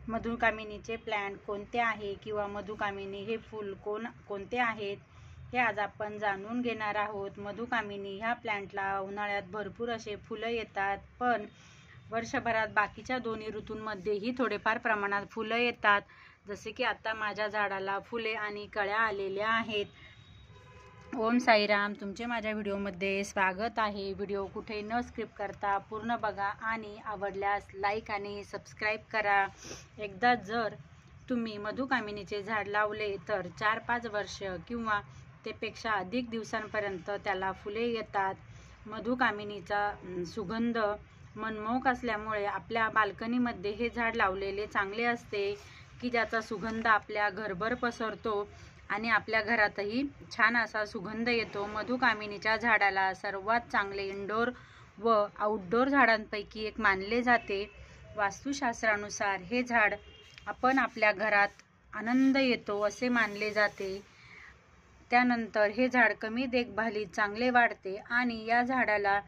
मधुकामिनीचे plant कोणते आहे किंवा मधुकामिनी हे फूल कोणते आहेत हे आज आपण जाणून घेणार आहोत। मधुकामिनी ह्या प्लांटला उन्हाळ्यात भरपूर असे फुलं येतात, पण वर्षभरात बाकीच्या दोन्ही ऋतूंमध्येही थोडेफार प्रमाणात फुलं येतात। जसे की आता माझ्या झाडाला फुले आणि कळ्या आलेल्या आहेत। ओम साईराम, तुमचे माझ्या व्हिडिओमध्ये स्वागत आहे। व्हिडिओ कुठे न स्किप करता पूर्ण बघा आणि आवडल्यास लाईक आणि सबस्क्राईब करा। एकदा जर तुम्ही मधुकामिनीचे झाड लावले तर 4-5 वर्ष किंवा त्यापेक्षा अधिक दिवसांपर्यंत त्याला फुले येतात। मधुकामिनीचा सुगंध मनमोहक असल्यामुळे आपल्या बाल्कनीमध्ये हे झाड लावलेले चांगले असते की ज्याचा सुगंध आपल्या घरभर पसरतो आणि आपल्या घरातही छान असा सुगंध येतो। मधुकामिनीच्या झाडाला सर्वात चांगले इंडोर व आउटडोर झाडांपैकी एक मानले जाते। वास्तुशास्त्रानुसार हे झाड आपण आपल्या घरात आनंद येतो असे मानले जाते। त्यानंतर हे झाड कमी देखभालीत चांगले वाढते आणि या झाडाला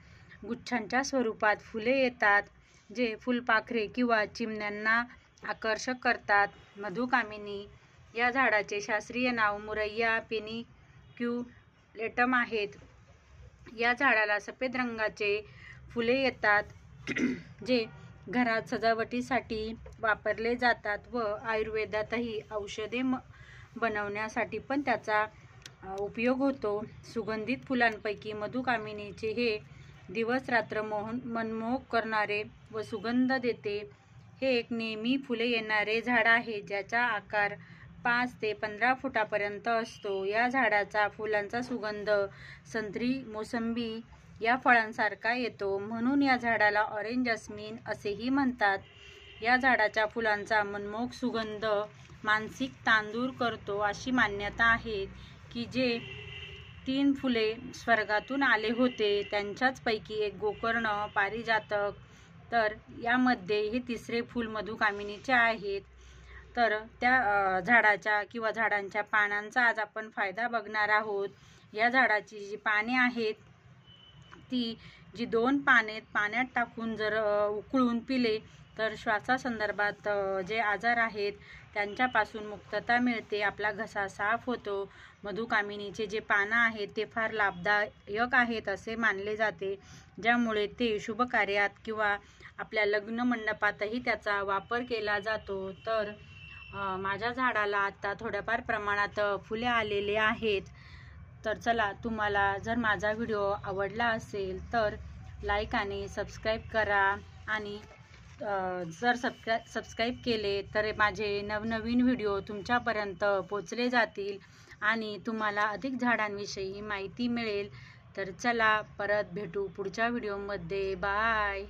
गुच्छांच्या स्वरूपात फुले येतात, जे फुलपाखरे किंवा चिमण्यांना आकर्षक करतात। मधुकामिनी या झाडाचे शास्त्रीय नाव मुरैया पेनिक्युलेटम आहेत। या झाडाला सफेद रंगाचे फुले येतात, जे घरात सजावटीसाठी वापरले जातात व आयुर्वेदातही औषधे बनवण्यासाठी पण त्याचा उपयोग होतो। सुगंधित फुलांपैकी मधुकामिनीचे हे दिवस रात्र मनमोहक करणारे व सुगंध देते। हे एक नेहमी फुले येणारे झाड आहे, ज्याचा आकार 5 ते 15 फुटापर्यंत असतो। या झाडाचा फुलांचा सुगंध संत्री, मोसंबी या फळांसारखा येतो, म्हणून या झाडाला ऑरेंज जॅस्मिन असेही म्हणतात। या झाडाच्या फुलांचा मनमोहक सुगंध मानसिक ताण दूर करतो। अशी मान्यता आहे की जे 3 फुले स्वर्गातून आले होते त्यांच्याच पैकी एक गोकर्ण पारिजातक, तर यामध्ये हे तिसरे फूल मधुकामिनीचे आहेत। तर त्या झाडाच्या किंवा झाडांच्या पानांचा आज आपण फायदा बघणार आहोत। या झाडाची जी पाने आहेत ती जी 2 पाने पाण्यात टाकून जर उकळून पिले तर श्वासासंदर्भात जे आजार आहेत त्यांच्यापासून मुक्तता मिळते, आपला घसा साफ होतो। मधुकामिनीचे जे पानं आहेत ते फार लाभदायक आहेत असे मानले जाते, ज्यामुळे ते शुभ कार्यात किंवा आपल्या लग्न मंडपातही त्याचा वापर केला जातो। तर माझ्या झाडाला आता थोड्याफार प्रमाणात फुले आलेले आहेत। तर चला, तुम्हाला जर माझा व्हिडिओ आवडला असेल तर लाईक आणि सबस्क्राईब करा आणि जर सबस्क्राईब केले तर माझे नवनवीन व्हिडिओ तुमच्यापर्यंत पोचले जातील आणि तुम्हाला अधिक झाडांविषयी माहिती मिळेल। तर चला, परत भेटू पुढच्या व्हिडिओमध्ये। बाय।